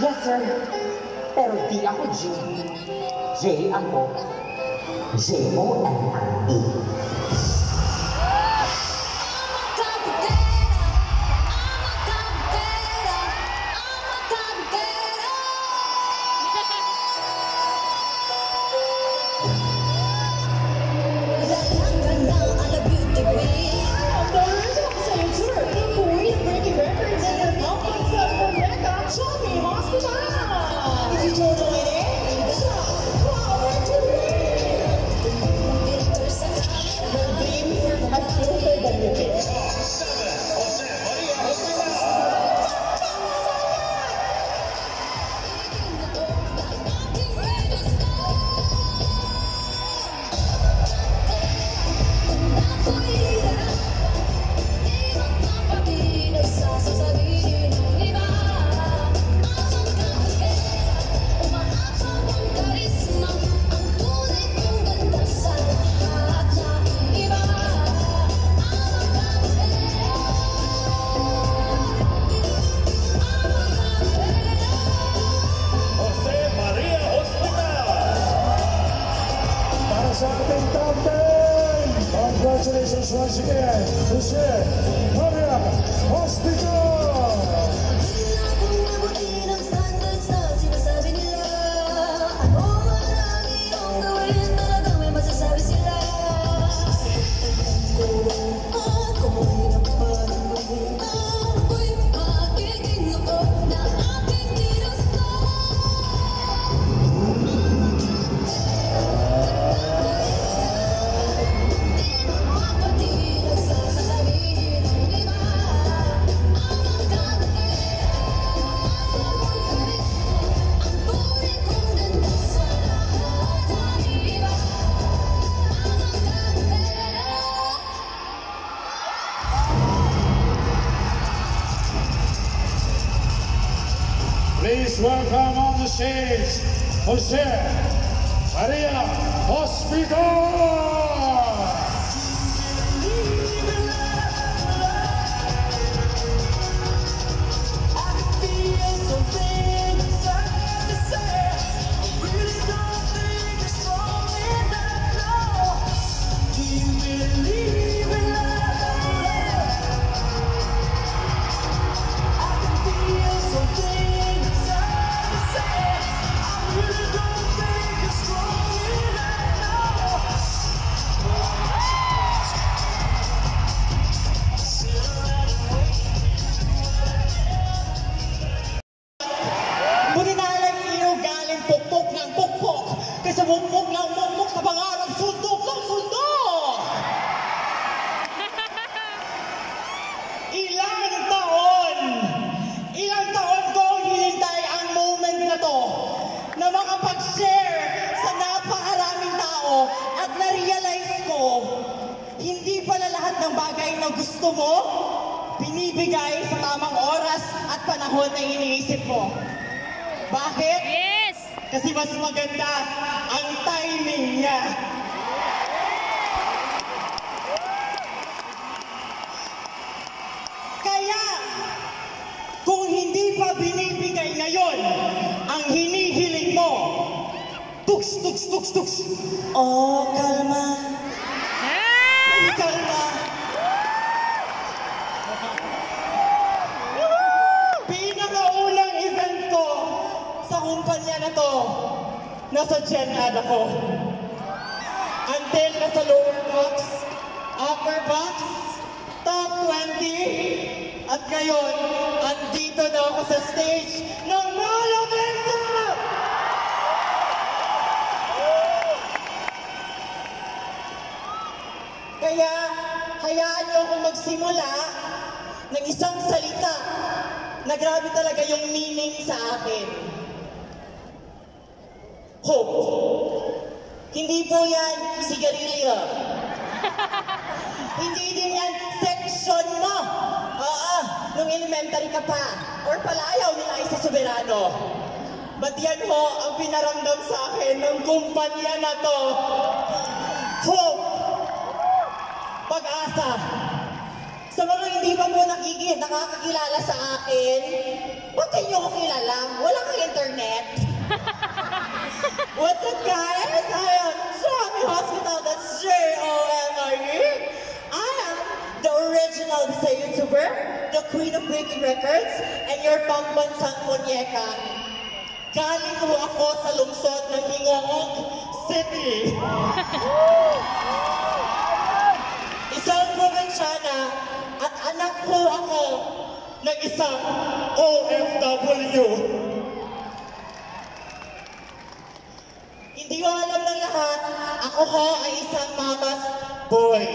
Yes, sir. Pero di ako G. J ako. J-O-N-E. Congratulations once again, Jose Maria Hospital! Please welcome on the stage, Jose Maria Hospital! Sa mukmuk ng mukmuk sa pangarap, sundok ng sundok! Ilang taon kong hinintay ang moment na to na makapag-share sa napakaraming tao at na-realize ko, hindi pala lahat ng bagay na gusto mo, binibigay sa tamang oras at panahon na iniisip mo. Bakit? Yes! Kasi mas maganda ang timing niya. Kaya, kung hindi pa binibigay ngayon ang hinihiling mo, tuks, tuks, tuks, tuks. Oh, kalma. Kalma. Pinakaunang event ko sa kumpanya na to, nasa Gen Ad ako. Until nasa lower box, upper box, top 20, at ngayon, andito na ako sa stage ng Mall of Expo! Kaya, hayaan niyo akong magsimula ng isang salita na grabe talaga yung meaning sa akin. Hope. Hindi po yan sigarilyo. Hindi din yan section mo. Oo, nung elementary ka pa. Or palayaw nila isa soberano. But yan ho ang pinaramdam sa akin ng kumpanya na to. Hope. Pag-asa. Sa mga hindi pa po nakakakilala sa akin, ba't niyo ako kilala? Wala kang internet. What's up guys? I am Johnny Hospital, that's J-O-N-I-E. I am the original Bisaya YouTuber, the queen of breaking records, and your pambansang munyeka. Galing po ako sa lungsod ng Hingongog City. Isang probinsyana at anak ko ako ng isang OFW. Hindi ko alam ng lahat, ako ho ay isang mama's boy.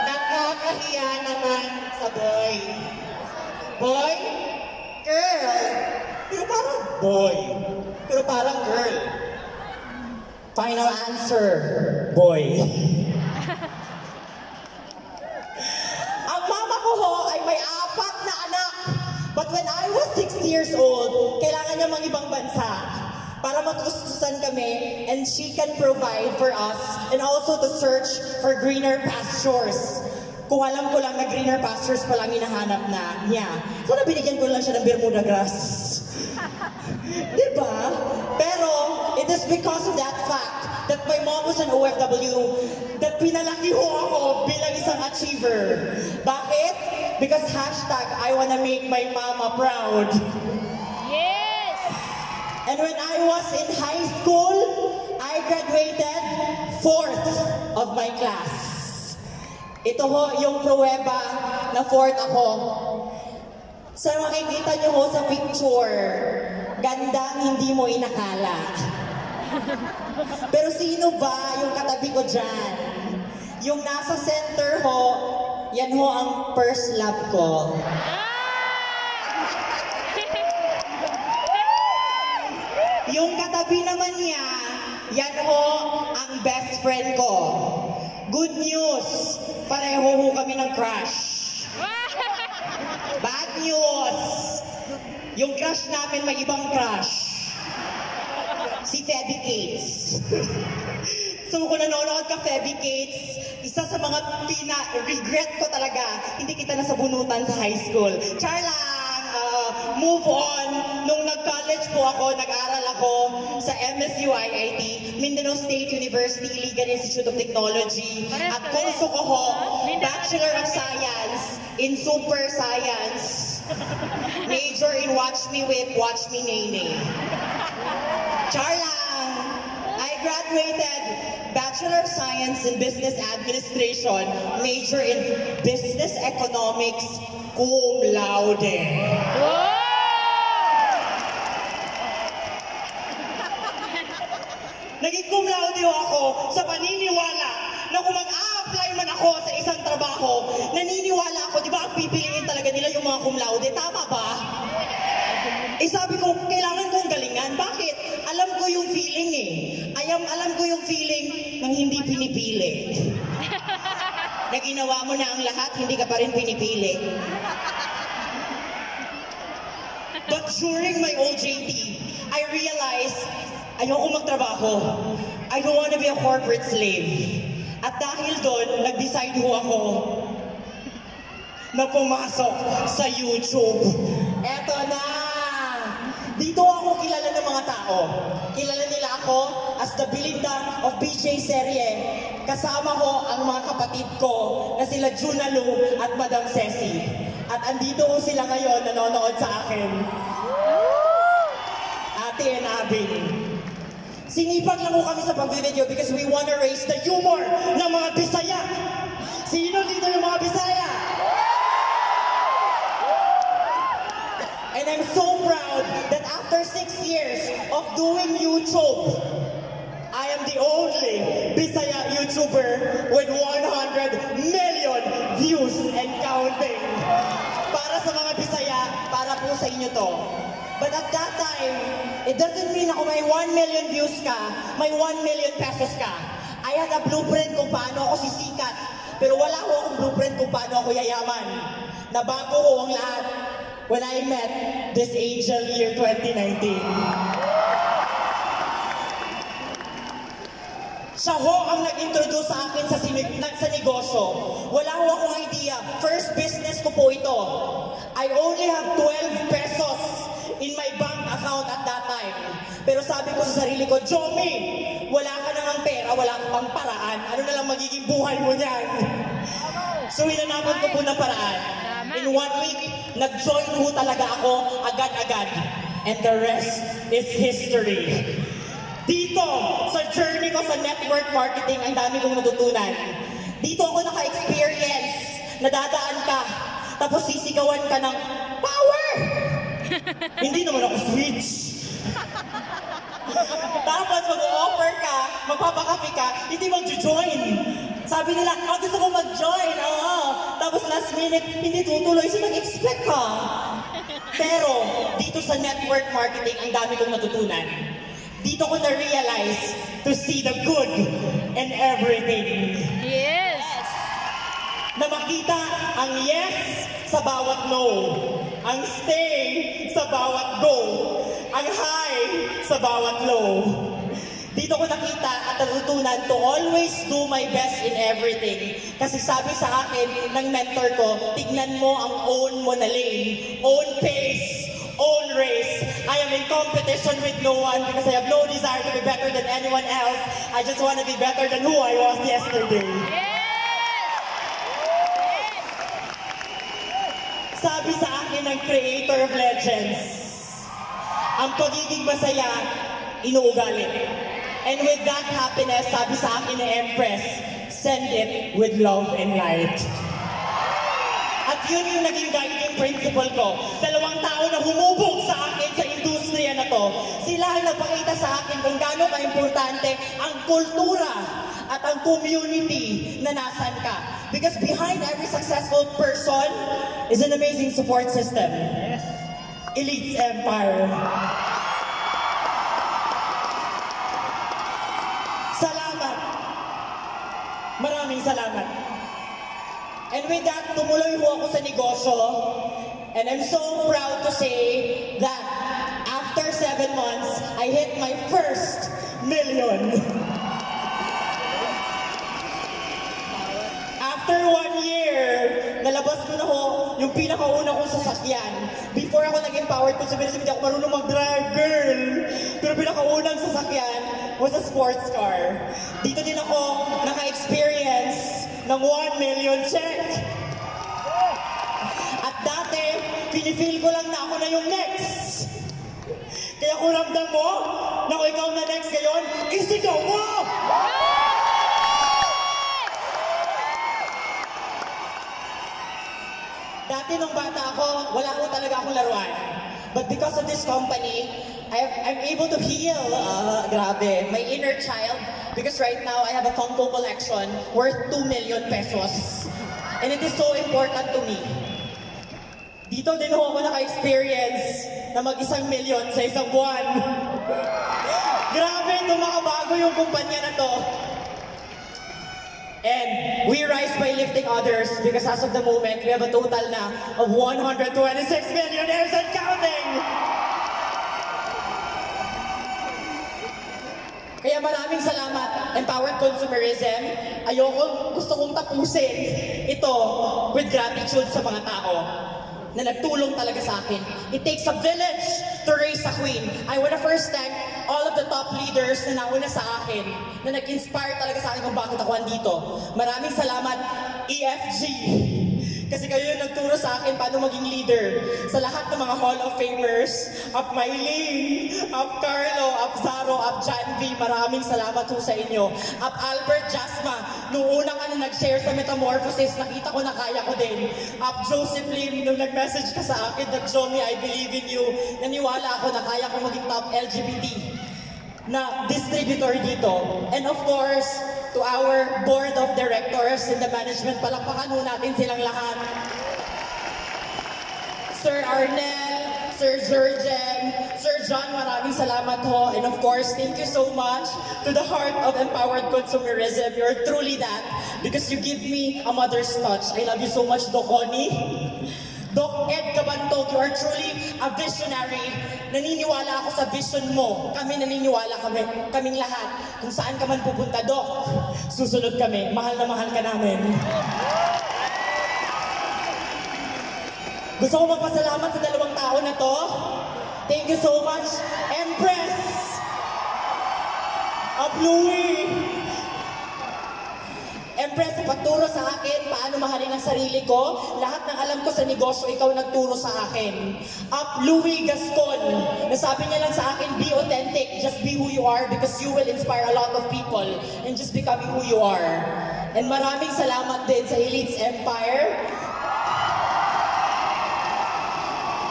Nakakahiya naman sa boy. Boy? Girl. Pero parang boy. Pero parang girl. Final answer, boy. Ang mama ko ho ay may 4 na anak. But when I was 6 years old, kailangan niya ibang bansa para matustusan kami and she can provide for us and also to search for greener pastures. Kung alam ko lang na greener pastures pa lang hinahanap na niya. So nabinigyan ko lang siya ng Bermuda grass. Diba? Pero it is because of that fact that my mom was an OFW that pinalaki ho ako bilang isang achiever. Bakit? Because hashtag I wanna make my mama proud. Yes! And when I was in high school, I graduated 4th of my class. Ito ho yung pruweba na 4th ako. Sa makikita nyo ho sa picture, gandang hindi mo inakala. Pero sino ba yung katabi ko dyan? Yung nasa center ho, yan ho ang first love ko. Yung katabi naman niya, yan ho ang best friend ko. Good news, pareho ho kami ng crush. Bad news, yung crush namin may ibang crush. Si Febby Cates. So kung nanonood ka, Febby Cates, isa sa mga regret ko talaga, hindi kita nasabunutan sa high school. Char lang, move on. Nung nag-college po ako, nag-aral ako sa MSU IIT, Mindanao State University, Iligan Institute of Technology. At kurso ko ho, Bachelor of Science in Super Science. Major in Watch Me Whip, Watch Me Nene. Char lang, I graduated Bachelor of Science in Business Administration, major in Business Economics, cum laude. Naging cum laude ako sa paniniwala na kung mag-a-apply man ako sa isang trabaho, naniniwala ako, di ba ang pipiliin talaga nila yung mga cum laude, tama ba? Eh sabi ko, kailangan kong galingan. Bakit? Alam ko yung feeling eh. Alam ko yung feeling ng hindi pinipili. Na ginawa mo na ang lahat, hindi ka pa rin pinipili. But during my OJT, I realized, ayoko magtrabaho. I don't want to be a corporate slave. At dahil doon, nag-decide ho ako na pumasok sa YouTube. Eto na! Dito ako kilala ng mga tao. Kilala nila ako as the Belinda of BJ Serie. Kasama ko ang mga kapatid ko na sila Junalu at Madam Ceci. At andito ko sila ngayon nanonood sa akin. Ate and Abing. Sinipag lang ko kami sa pag-video because we wanna raise the humor ng mga Bisaya. Sino dito yung mga Bisaya? And I'm so proud that after 6 years of doing YouTube, I am the only Bisaya YouTuber with 100 million views and counting. Para sa mga Bisaya, para po sa inyo to. But at that time, it doesn't mean ako may 1 million views ka, may 1 million pesos ka. I had a blueprint kung paano ako sisikat, pero wala ko akong blueprint kung paano ako yayaman. Nabago ko ang lahat when I met this angel year 2019. Siya ho ang nag-introduce sa akin sa negosyo. Wala ho akong idea. First business ko po ito. I only have 12 pesos in my bank account at that time. Pero sabi ko sa sarili ko, Jomi, wala ka namang pera, wala ka pang paraan. Ano na lang magiging buhay mo niyan? So hinanapan ko po ng paraan. In 1 week, nag-join ho talaga ako agad-agad. And the rest is history. Dito, sa journey ko sa network marketing, ang dami kong natutunan. Dito ako naka-experience, nadadaan ka, tapos sisigawan ka ng power! Hindi naman ako switch. Tapos mag-offer ka, magpapakapi ka, hindi mag-join. Sabi nila, gusto ko mag-join. Tapos last minute, hindi tutuloy. So nag-expect ka. Pero dito sa network marketing, ang dami kong natutunan. Dito ko na-realize to see the good in everything. Yes! Na makita ang yes sa bawat no. Ang stay sa bawat go. Ang high sa bawat low. Dito ko nakita at natutunan to always do my best in everything. Kasi sabi sa akin ng mentor ko, tignan mo ang own mo na lane, own pace, own race. I am in competition with no one because I have no desire to be better than anyone else. I just want to be better than who I was yesterday. Sabi sa akin ng creator of legends, ang pagiging masaya, inuugali. And with that happiness, sabi sa akin ng Empress, send it with love and light. At yun yung naging guiding principle ko. 2 tao na humubog sa akin sa industriya na to. Sila ang nagpakita sa akin kung gaano ka-importante ang kultura at ang community na nasan ka. Because behind every successful person is an amazing support system. Yes. Elite's Empire. Salamat. Maraming salamat. And with that, tumuloy ho ako sa negosyo. And I'm so proud to say that after 7 months, I hit my first million. After 1 year, nalabas ko na ho yung pinakauna kong sasakyan. Before ako nag-empowered ko, sabi hindi ako marunong mag-drive, girl. Pero pinakaunang sasakyan was a sports car. Dito din ako naka-experience ng 1 million check. At dati, pinifeel ko lang na ako na yung next. Kaya kung ramdam mo na kung ikaw na next ngayon, isigaw mo! Dati nung bata ako, wala ko talaga akong laruan. But because of this company, I'm able to heal, grabe, my inner child. Because right now, I have a Funko collection worth 2 million pesos. And it is so important to me. Dito din ako naka-experience na mag-1 million sa isang buwan. Grabe, tumakabago yung kumpanya na to. And we rise by lifting others because as of the moment, we have a total na of 126 millionaires and counting! Kaya maraming salamat, Empowered Consumerism. Gusto kong tapusin ito with gratitude sa mga tao na nagtulong talaga sa akin. It takes a village to raise a queen. I want to first thank all of the top leaders na nauna sa akin, na nag-inspire talaga sa akin kung bakit ako andito. Maraming salamat, EFG. Kasi kayo yung nagturo sa akin paano maging leader. Sa lahat ng mga Hall of Famers, Up Mylene, Up Carlo, Up Zaro, Up Janvi, maraming salamat po sa inyo. Up Albert Jasma, nung una ka na nag-share sa Metamorphosis, nakita ko na kaya ko din. Up Joseph Lim, nung nag-message ka sa akin, that Jomi, I believe in you. Naniwala ako na kaya ko maging top LGBT na distributor dito. And of course, to our board of directors and the management, palakpakan ho natin silang lahat. Sir Arnel, Sir Jurgen, Sir John, maraming salamat ho. And of course, thank you so much to the heart of Empowered Consumerism. You're truly that because you give me a mother's touch. I love you so much, Dokoni. Doc Ed Cabantog, you are truly a visionary. Naniniwala ako sa vision mo. Kami naniniwala kaming lahat. Kung saan ka man pupunta, Doc, susunod kami. Mahal na mahal ka namin. Gusto ko magpasalamat sa dalawang tao na to. Thank you so much, Empress of Louie. Empress, pagturo sa akin paano mahalin ang sarili ko. Lahat ng alam ko sa negosyo, ikaw nagturo sa akin. Up Louie Gascon, nasabi niya lang sa akin, be authentic, just be who you are because you will inspire a lot of people and just becoming who you are. And maraming salamat din sa Elites Empire.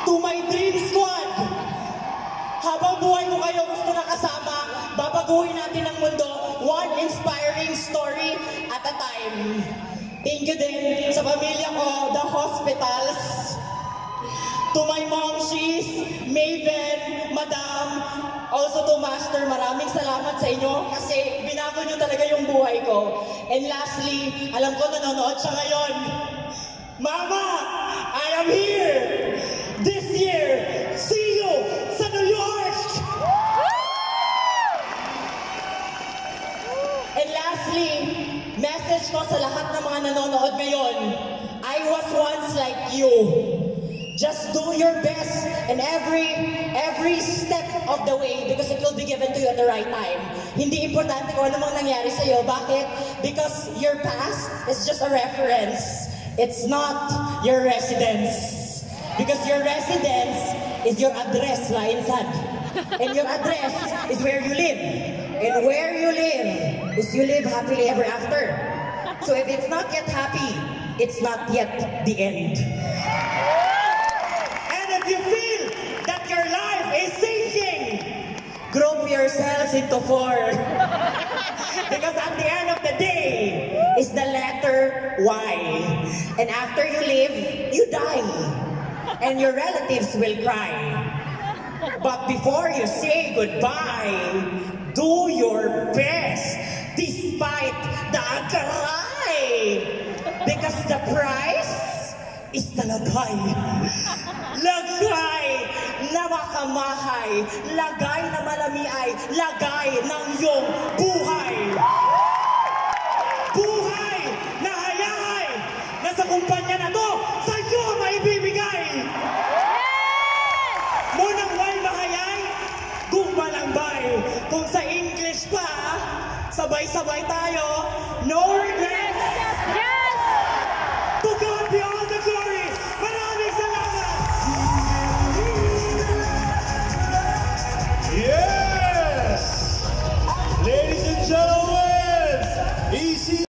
To my dream squad, habang buhay ko kayo gusto na kasama, babaguhin natin ang mundo, one inspiring story at a time. Thank you din sa pamilya ko, the hospitals. To my momshies, Maven, Madam, also to Master, maraming salamat sa inyo kasi binago nyo talaga yung buhay ko. And lastly, alam ko nanonood siya ngayon. Mama, I am here! This year, see you sa New York! And lastly, message ko sa lahat ng mga nanonood ngayon, I was once like you. Just do your best in every step of the way because it will be given to you at the right time. Hindi importante kung ano mang nangyari sa'yo. Bakit? Because your past is just a reference. It's not your residence. Because your residence is your address, Lionsad. And your address is where you live. And where you live is you live happily ever after. So if it's not yet happy, it's not yet the end. And if you feel that your life is sinking, group yourselves into four. Because at the end of the day is the letter Y. And after you live, you die. And your relatives will cry. But before you say goodbye, do your best despite the cry. Because the price is the lagay. Lagay na makamahay. Lagay na malamiay. Lagay ng iyong buhay. Buhay na hayahay na sa kumpanya na to, sa iyo maibibigay. Munang way mahayay, gumbalambay. Kung sa English pa, sabay-sabay tayo, no regrets.